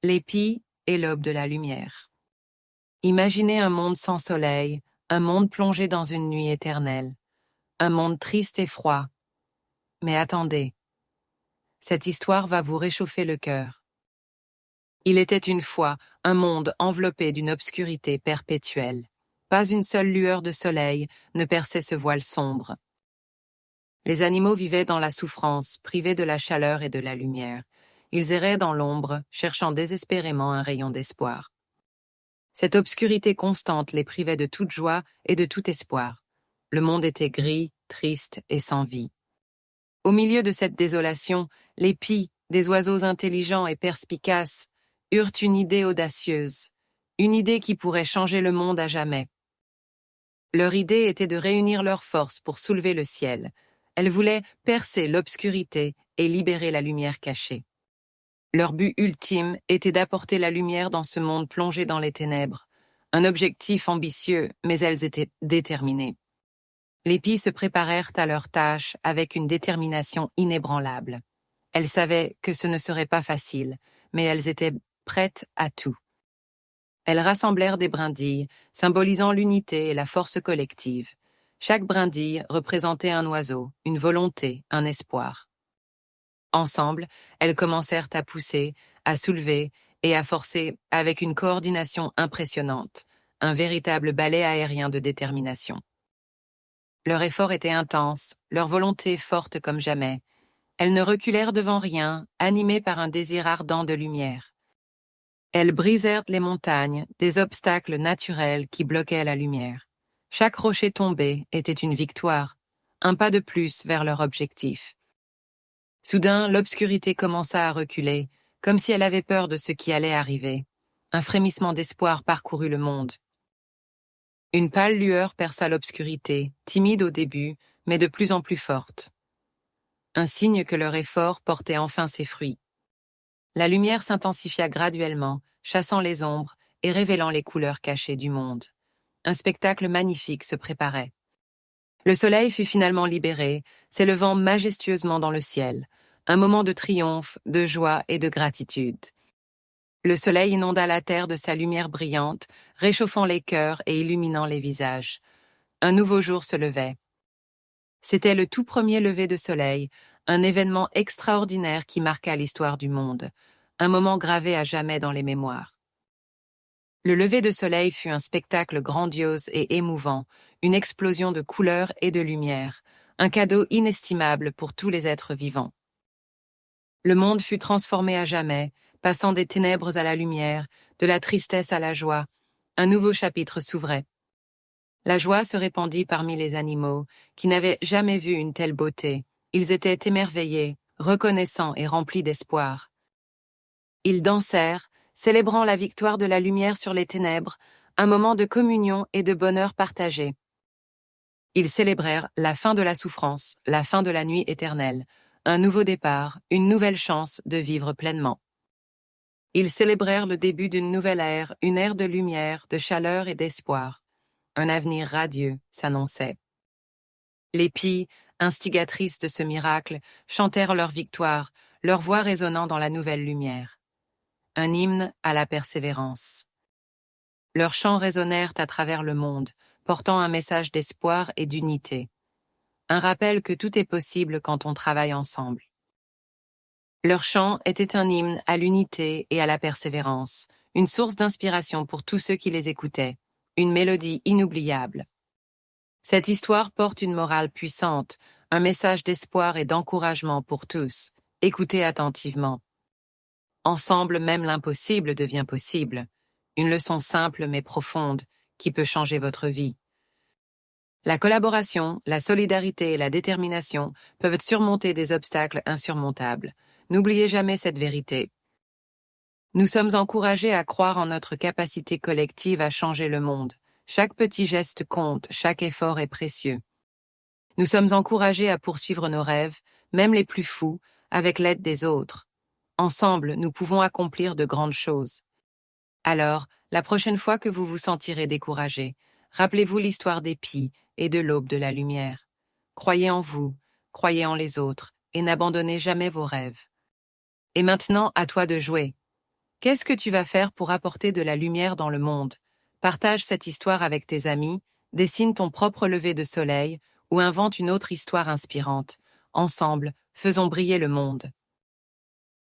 L'épi et l'aube de la lumière. Imaginez un monde sans soleil, un monde plongé dans une nuit éternelle, un monde triste et froid. Mais attendez, cette histoire va vous réchauffer le cœur. Il était une fois un monde enveloppé d'une obscurité perpétuelle. Pas une seule lueur de soleil ne perçait ce voile sombre. Les animaux vivaient dans la souffrance, privés de la chaleur et de la lumière. Ils erraient dans l'ombre, cherchant désespérément un rayon d'espoir. Cette obscurité constante les privait de toute joie et de tout espoir. Le monde était gris, triste et sans vie. Au milieu de cette désolation, les pies, des oiseaux intelligents et perspicaces, eurent une idée audacieuse, une idée qui pourrait changer le monde à jamais. Leur idée était de réunir leurs forces pour soulever le ciel. Elles voulaient percer l'obscurité et libérer la lumière cachée. Leur but ultime était d'apporter la lumière dans ce monde plongé dans les ténèbres. Un objectif ambitieux, mais elles étaient déterminées. Les pies se préparèrent à leur tâche avec une détermination inébranlable. Elles savaient que ce ne serait pas facile, mais elles étaient prêtes à tout. Elles rassemblèrent des brindilles, symbolisant l'unité et la force collective. Chaque brindille représentait un oiseau, une volonté, un espoir. Ensemble, elles commencèrent à pousser, à soulever et à forcer avec une coordination impressionnante, un véritable ballet aérien de détermination. Leur effort était intense, leur volonté forte comme jamais. Elles ne reculèrent devant rien, animées par un désir ardent de lumière. Elles brisèrent les montagnes, des obstacles naturels qui bloquaient la lumière. Chaque rocher tombé était une victoire, un pas de plus vers leur objectif. Soudain, l'obscurité commença à reculer, comme si elle avait peur de ce qui allait arriver. Un frémissement d'espoir parcourut le monde. Une pâle lueur perça l'obscurité, timide au début, mais de plus en plus forte. Un signe que leur effort portait enfin ses fruits. La lumière s'intensifia graduellement, chassant les ombres et révélant les couleurs cachées du monde. Un spectacle magnifique se préparait. Le soleil fut finalement libéré, s'élevant majestueusement dans le ciel. Un moment de triomphe, de joie et de gratitude. Le soleil inonda la terre de sa lumière brillante, réchauffant les cœurs et illuminant les visages. Un nouveau jour se levait. C'était le tout premier lever de soleil, un événement extraordinaire qui marqua l'histoire du monde, un moment gravé à jamais dans les mémoires. Le lever de soleil fut un spectacle grandiose et émouvant, une explosion de couleurs et de lumière, un cadeau inestimable pour tous les êtres vivants. Le monde fut transformé à jamais, passant des ténèbres à la lumière, de la tristesse à la joie. Un nouveau chapitre s'ouvrait. La joie se répandit parmi les animaux, qui n'avaient jamais vu une telle beauté. Ils étaient émerveillés, reconnaissants et remplis d'espoir. Ils dansèrent, célébrant la victoire de la lumière sur les ténèbres, un moment de communion et de bonheur partagé. Ils célébrèrent la fin de la souffrance, la fin de la nuit éternelle, un nouveau départ, une nouvelle chance de vivre pleinement. Ils célébrèrent le début d'une nouvelle ère, une ère de lumière, de chaleur et d'espoir. Un avenir radieux s'annonçait. Les pies, instigatrices de ce miracle, chantèrent leur victoire, leur voix résonnant dans la nouvelle lumière. Un hymne à la persévérance. Leurs chants résonnèrent à travers le monde, portant un message d'espoir et d'unité. Un rappel que tout est possible quand on travaille ensemble. Leur chant était un hymne à l'unité et à la persévérance, une source d'inspiration pour tous ceux qui les écoutaient, une mélodie inoubliable. Cette histoire porte une morale puissante, un message d'espoir et d'encouragement pour tous. Écoutez attentivement. Ensemble, même l'impossible devient possible. Une leçon simple mais profonde qui peut changer votre vie. La collaboration, la solidarité et la détermination peuvent surmonter des obstacles insurmontables. N'oubliez jamais cette vérité. Nous sommes encouragés à croire en notre capacité collective à changer le monde. Chaque petit geste compte, chaque effort est précieux. Nous sommes encouragés à poursuivre nos rêves, même les plus fous, avec l'aide des autres. Ensemble, nous pouvons accomplir de grandes choses. Alors, la prochaine fois que vous vous sentirez découragé, rappelez-vous l'histoire des pies et de l'aube de la lumière. Croyez en vous, croyez en les autres, et n'abandonnez jamais vos rêves. Et maintenant, à toi de jouer. Qu'est-ce que tu vas faire pour apporter de la lumière dans le monde? Partage cette histoire avec tes amis, dessine ton propre lever de soleil ou invente une autre histoire inspirante. Ensemble, faisons briller le monde.